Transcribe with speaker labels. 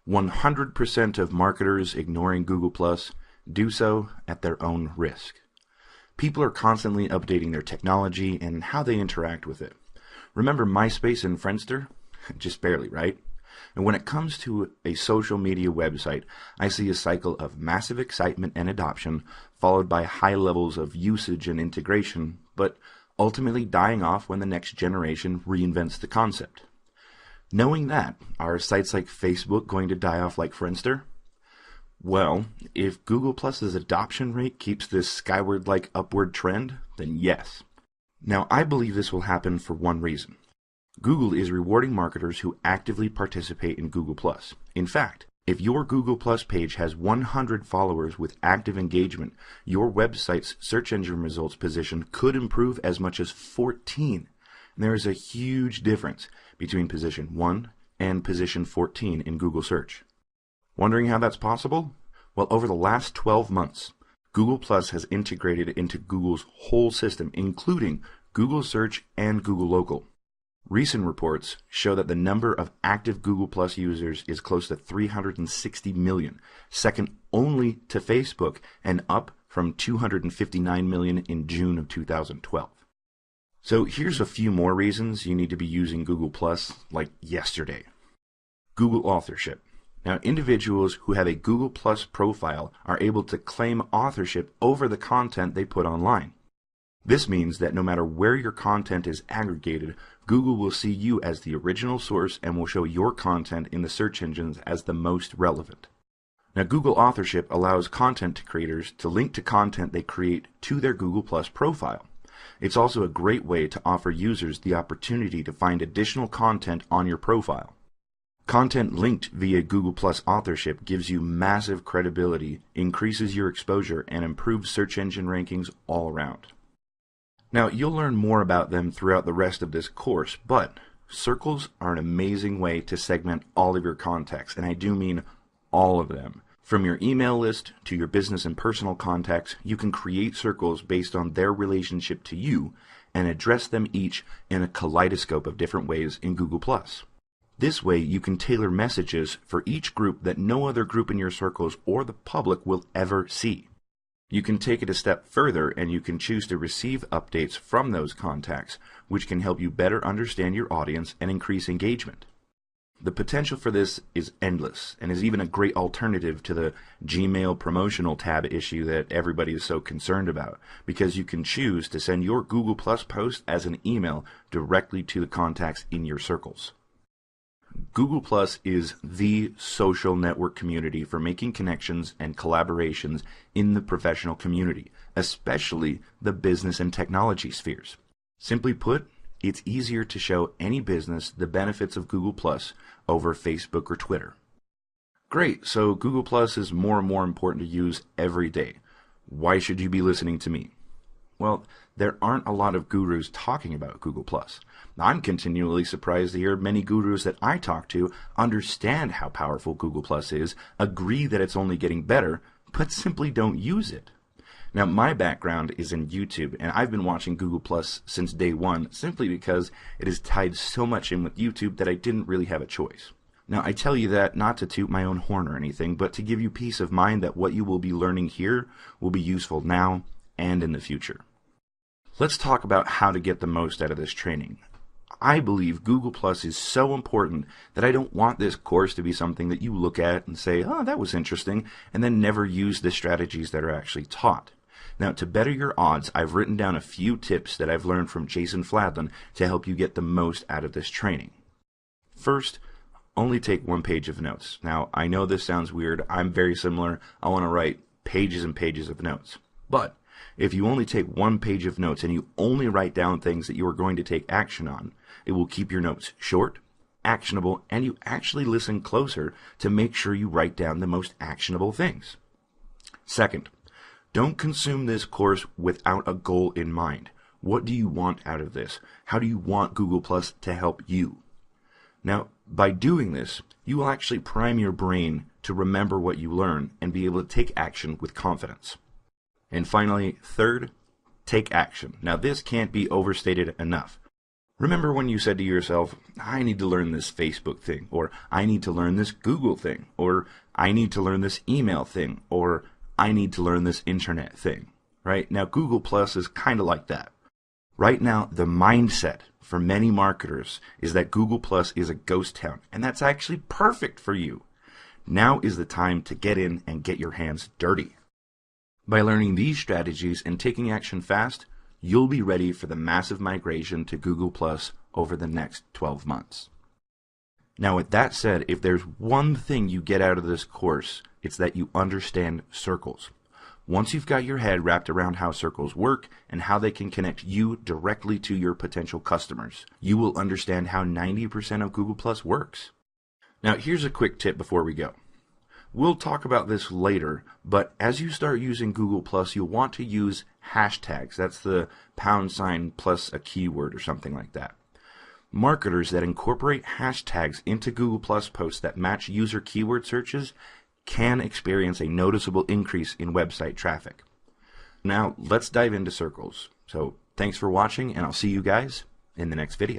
Speaker 1: 100% of marketers ignoring Google Plus do so at their own risk. People are constantly updating their technology and how they interact with it. Remember MySpace and Friendster? Just barely, right? And when it comes to a social media website, I see a cycle of massive excitement and adoption, followed by high levels of usage and integration, but ultimately dying off when the next generation reinvents the concept. Knowing that, are sites like Facebook going to die off like Friendster? Well, if Google Plus's adoption rate keeps this skyward-like upward trend, then yes. Now, I believe this will happen for one reason. Google is rewarding marketers who actively participate in Google Plus. In fact, if your Google Plus page has 100 followers with active engagement, your website's search engine results position could improve as much as 14. And there is a huge difference between position 1 and position 14 in Google search. Wondering how that's possible? Well, over the last 12 months, Google Plus has integrated into Google's whole system, including Google Search and Google Local. Recent reports show that the number of active Google Plus users is close to 360 million, second only to Facebook, and up from 259 million in June of 2012. So here's a few more reasons you need to be using Google Plus like yesterday. Google authorship. Now, individuals who have a Google Plus profile are able to claim authorship over the content they put online. This means that no matter where your content is aggregated, Google will see you as the original source and will show your content in the search engines as the most relevant. Now, Google authorship allows content creators to link to content they create to their Google Plus profile. It's also a great way to offer users the opportunity to find additional content on your profile. Content linked via Google Plus authorship gives you massive credibility, increases your exposure, and improves search engine rankings all around. Now, you'll learn more about them throughout the rest of this course, but circles are an amazing way to segment all of your contacts, and I do mean all of them. From your email list to your business and personal contacts, you can create circles based on their relationship to you and address them each in a kaleidoscope of different ways in Google Plus. This way, you can tailor messages for each group that no other group in your circles or the public will ever see. You can take it a step further and you can choose to receive updates from those contacts, which can help you better understand your audience and increase engagement. The potential for this is endless and is even a great alternative to the Gmail promotional tab issue that everybody is so concerned about, because you can choose to send your Google Plus post as an email directly to the contacts in your circles. Google Plus is the social network community for making connections and collaborations in the professional community, especially the business and technology spheres. Simply put, it's easier to show any business the benefits of Google Plus over Facebook or Twitter. Great, so Google Plus is more and more important to use every day. Why should you be listening to me? Well, there aren't a lot of gurus talking about Google Plus. I'm continually surprised to hear many gurus that I talk to understand how powerful Google Plus is, agree that it's only getting better, but simply don't use it. Now, my background is in YouTube, and I've been watching Google Plus since day one simply because it is tied so much in with YouTube that I didn't really have a choice. Now, I tell you that not to toot my own horn or anything, but to give you peace of mind that what you will be learning here will be useful now and in the future. Let's talk about how to get the most out of this training. I believe Google Plus is so important that I don't want this course to be something that you look at and say, oh, that was interesting, and then never use the strategies that are actually taught. Now, to better your odds, I've written down a few tips that I've learned from Jason Fladlien to help you get the most out of this training. First, only take one page of notes. Now, I know this sounds weird. I'm very similar. I want to write pages and pages of notes. But if you only take one page of notes and you only write down things that you are going to take action on, it will keep your notes short, actionable, and you actually listen closer to make sure you write down the most actionable things. Second, don't consume this course without a goal in mind. What do you want out of this? How do you want Google Plus to help you? Now, by doing this, you will actually prime your brain to remember what you learn and be able to take action with confidence. And finally, third, take action. Now, this can't be overstated enough. Remember when you said to yourself, I need to learn this Facebook thing, or I need to learn this Google thing, or I need to learn this email thing, or I need to learn this internet thing, right? Now, Google Plus is kind of like that. Right now, the mindset for many marketers is that Google Plus is a ghost town, and that's actually perfect for you. Now is the time to get in and get your hands dirty. By learning these strategies and taking action fast, you'll be ready for the massive migration to Google Plus over the next 12 months. Now, with that said, if there's one thing you get out of this course, it's that you understand circles. Once you've got your head wrapped around how circles work and how they can connect you directly to your potential customers, you will understand how 90% of Google Plus works. Now, here's a quick tip before we go. We'll talk about this later, but as you start using Google Plus, you'll want to use hashtags. That's the # plus a keyword or something like that. Marketers that incorporate hashtags into Google Plus posts that match user keyword searches can experience a noticeable increase in website traffic. Now, let's dive into circles. So, thanks for watching, and I'll see you guys in the next video.